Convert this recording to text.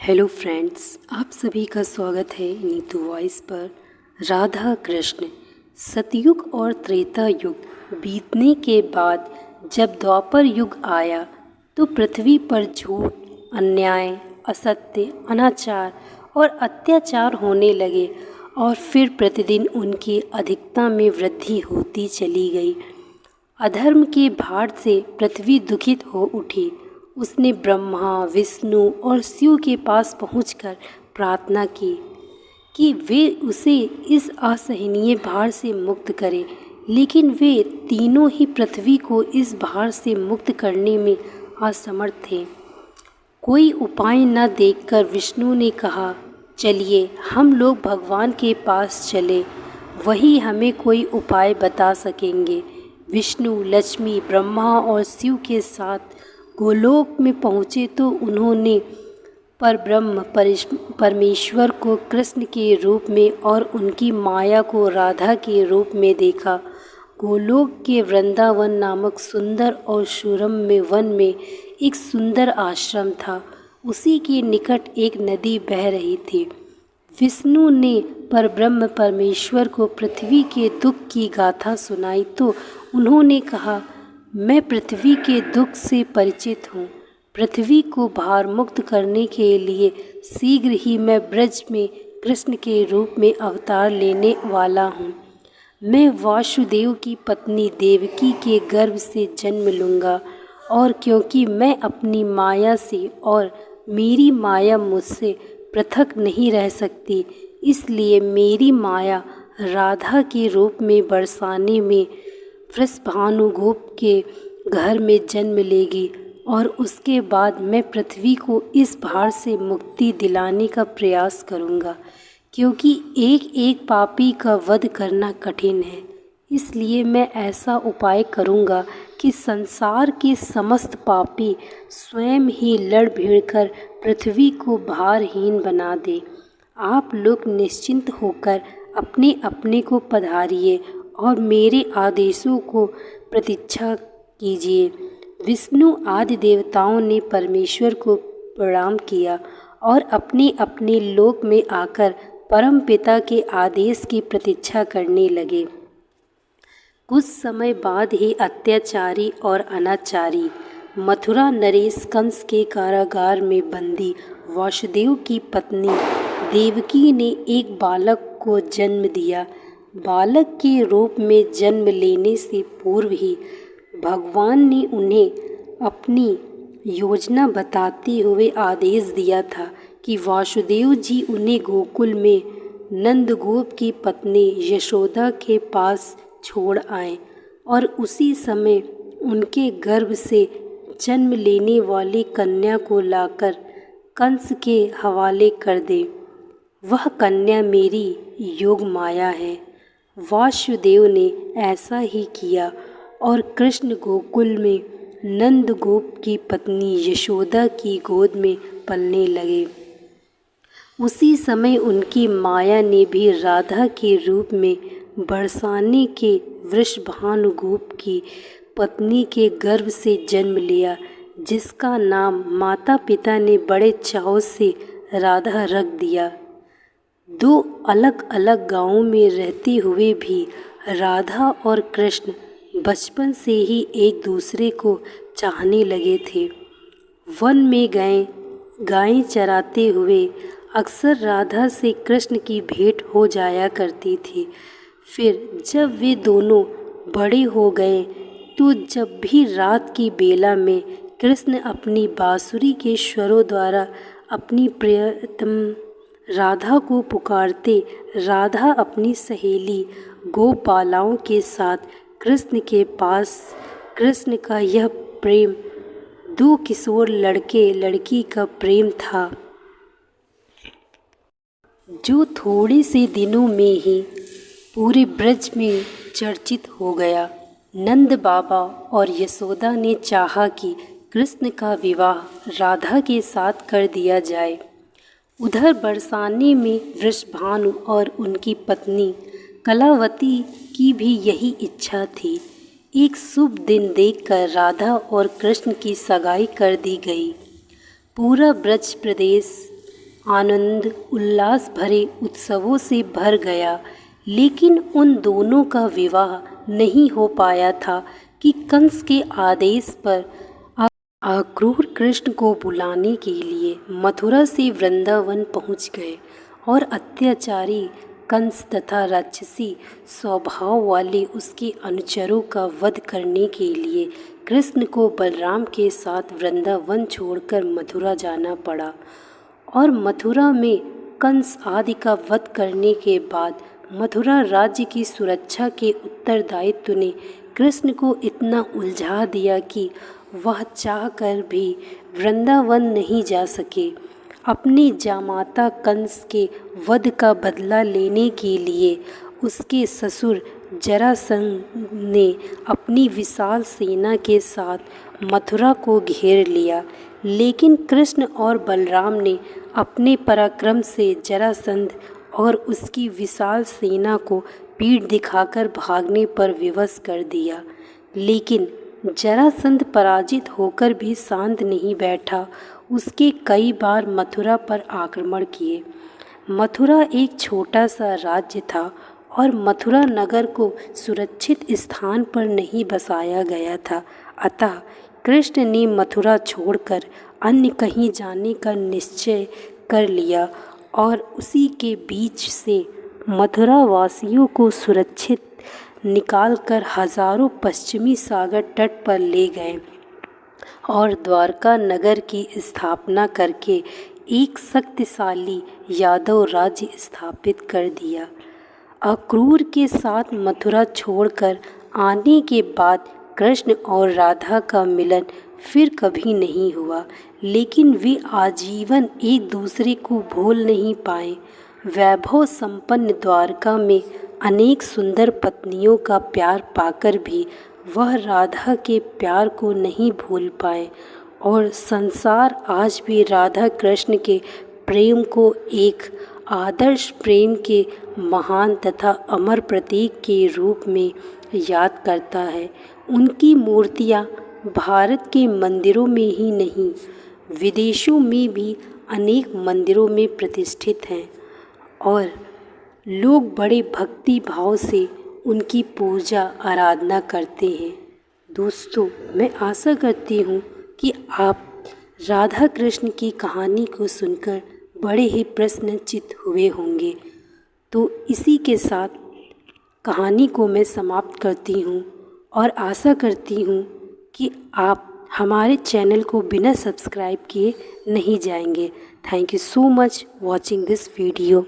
Hello friends, आप सभी का स्वागत है नीतू वॉइस पर। राधा कृष्ण। सतयुग और त्रेता युग बीतने के बाद जब द्वापर युग आया तो पृथ्वी पर झूठ, अन्याय, असत्य, अनाचार और अत्याचार होने लगे और फिर प्रतिदिन उनकी अधिकता में वृद्धि होती चली गई। अधर्म के भार से पृथ्वी दुखित हो उठी। उसने ब्रह्मा, विष्णु और शिव के पास पहुंचकर प्रार्थना की कि वे उसे इस असहनीय भार से मुक्त करें, लेकिन वे तीनों ही पृथ्वी को इस भार से मुक्त करने में असमर्थ थे। कोई उपाय न देखकर विष्णु ने कहा, चलिए हम लोग भगवान के पास चले, वही हमें कोई उपाय बता सकेंगे। विष्णु, लक्ष्मी, ब्रह्मा और शिव के साथ गोलोक में पहुँचे तो उन्होंने परब्रह्म परमेश्वर को कृष्ण के रूप में और उनकी माया को राधा के रूप में देखा। गोलोक के वृंदावन नामक सुंदर और सुरम्य वन में एक सुंदर आश्रम था। उसी के निकट एक नदी बह रही थी। विष्णु ने परब्रह्म परमेश्वर को पृथ्वी के दुख की गाथा सुनाई तो उन्होंने कहा, मैं पृथ्वी के दुख से परिचित हूँ। पृथ्वी को भार मुक्त करने के लिए शीघ्र ही मैं ब्रज में कृष्ण के रूप में अवतार लेने वाला हूँ। मैं वासुदेव की पत्नी देवकी के गर्भ से जन्म लूँगा और क्योंकि मैं अपनी माया से और मेरी माया मुझसे पृथक नहीं रह सकती, इसलिए मेरी माया राधा के रूप में बरसाने में वृषभानुगोप के घर में जन्म लेगी और उसके बाद मैं पृथ्वी को इस भार से मुक्ति दिलाने का प्रयास करूँगा। क्योंकि एक एक पापी का वध करना कठिन है, इसलिए मैं ऐसा उपाय करूँगा कि संसार के समस्त पापी स्वयं ही लड़ भिड़कर पृथ्वी को भारहीन बना दे। आप लोग निश्चिंत होकर अपने अपने को पधारिए और मेरे आदेशों को प्रतीक्षा कीजिए। विष्णु आदि देवताओं ने परमेश्वर को प्रणाम किया और अपने अपने लोक में आकर परम पिता के आदेश की प्रतीक्षा करने लगे। कुछ समय बाद ही अत्याचारी और अनाचारी मथुरा नरेश कंस के कारागार में बंदी वासुदेव की पत्नी देवकी ने एक बालक को जन्म दिया। बालक के रूप में जन्म लेने से पूर्व ही भगवान ने उन्हें अपनी योजना बताते हुए आदेश दिया था कि वासुदेव जी उन्हें गोकुल में नंदगोप की पत्नी यशोदा के पास छोड़ आए और उसी समय उनके गर्भ से जन्म लेने वाली कन्या को लाकर कंस के हवाले कर दे। वह कन्या मेरी योग माया है। वासुदेव ने ऐसा ही किया और कृष्ण गोकुल में नंदगोप की पत्नी यशोदा की गोद में पलने लगे। उसी समय उनकी माया ने भी राधा के रूप में बरसाने के वृषभानुगोप की पत्नी के गर्भ से जन्म लिया, जिसका नाम माता पिता ने बड़े चाव से राधा रख दिया। दो अलग अलग गांवों में रहते हुए भी राधा और कृष्ण बचपन से ही एक दूसरे को चाहने लगे थे। वन में गायें चराते हुए अक्सर राधा से कृष्ण की भेंट हो जाया करती थी। फिर जब वे दोनों बड़े हो गए तो जब भी रात की बेला में कृष्ण अपनी बांसुरी के स्वरों द्वारा अपनी प्रियतम राधा को पुकारते, राधा अपनी सहेली गोपालाओं के साथ कृष्ण के पास। कृष्ण का यह प्रेम दो किशोर लड़के लड़की का प्रेम था, जो थोड़े से दिनों में ही पूरे ब्रज में चर्चित हो गया। नंद बाबा और यशोदा ने चाहा कि कृष्ण का विवाह राधा के साथ कर दिया जाए। उधर बरसाने में वृषभानु और उनकी पत्नी कलावती की भी यही इच्छा थी। एक शुभ दिन देखकर राधा और कृष्ण की सगाई कर दी गई। पूरा ब्रज प्रदेश आनंद उल्लास भरे उत्सवों से भर गया। लेकिन उन दोनों का विवाह नहीं हो पाया था कि कंस के आदेश पर क्रूर कृष्ण को बुलाने के लिए मथुरा से वृंदावन पहुंच गए और अत्याचारी कंस तथा राक्षसी स्वभाव वाले उसके अनुचरों का वध करने के लिए कृष्ण को बलराम के साथ वृंदावन छोड़कर मथुरा जाना पड़ा। और मथुरा में कंस आदि का वध करने के बाद मथुरा राज्य की सुरक्षा के उत्तरदायित्व ने कृष्ण को इतना उलझा दिया कि वह चाहकर भी वृंदावन नहीं जा सके। अपने जामाता कंस के वध का बदला लेने के लिए उसके ससुर जरासंध ने अपनी विशाल सेना के साथ मथुरा को घेर लिया। लेकिन कृष्ण और बलराम ने अपने पराक्रम से जरासंध और उसकी विशाल सेना को पीठ दिखाकर भागने पर विवश कर दिया। लेकिन जरासंध पराजित होकर भी शांत नहीं बैठा। उसके कई बार मथुरा पर आक्रमण किए। मथुरा एक छोटा सा राज्य था और मथुरा नगर को सुरक्षित स्थान पर नहीं बसाया गया था। अतः कृष्ण ने मथुरा छोड़कर अन्य कहीं जाने का निश्चय कर लिया और उसी के बीच से मथुरा वासियों को सुरक्षित निकालकर हजारों पश्चिमी सागर तट पर ले गए और द्वारका नगर की स्थापना करके एक शक्तिशाली यादव राज्य स्थापित कर दिया। अक्रूर के साथ मथुरा छोड़कर आने के बाद कृष्ण और राधा का मिलन फिर कभी नहीं हुआ, लेकिन वे आजीवन एक दूसरे को भूल नहीं पाए। वैभव संपन्न द्वारका में अनेक सुंदर पत्नियों का प्यार पाकर भी वह राधा के प्यार को नहीं भूल पाए और संसार आज भी राधा कृष्ण के प्रेम को एक आदर्श प्रेम के महान तथा अमर प्रतीक के रूप में याद करता है। उनकी मूर्तियाँ भारत के मंदिरों में ही नहीं, विदेशों में भी अनेक मंदिरों में प्रतिष्ठित हैं और लोग बड़े भक्ति भाव से उनकी पूजा आराधना करते हैं। दोस्तों, मैं आशा करती हूँ कि आप राधा कृष्ण की कहानी को सुनकर बड़े ही प्रश्नचित्त हुए होंगे। तो इसी के साथ कहानी को मैं समाप्त करती हूँ और आशा करती हूँ कि आप हमारे चैनल को बिना सब्सक्राइब किए नहीं जाएंगे। Thank you so much watching this video.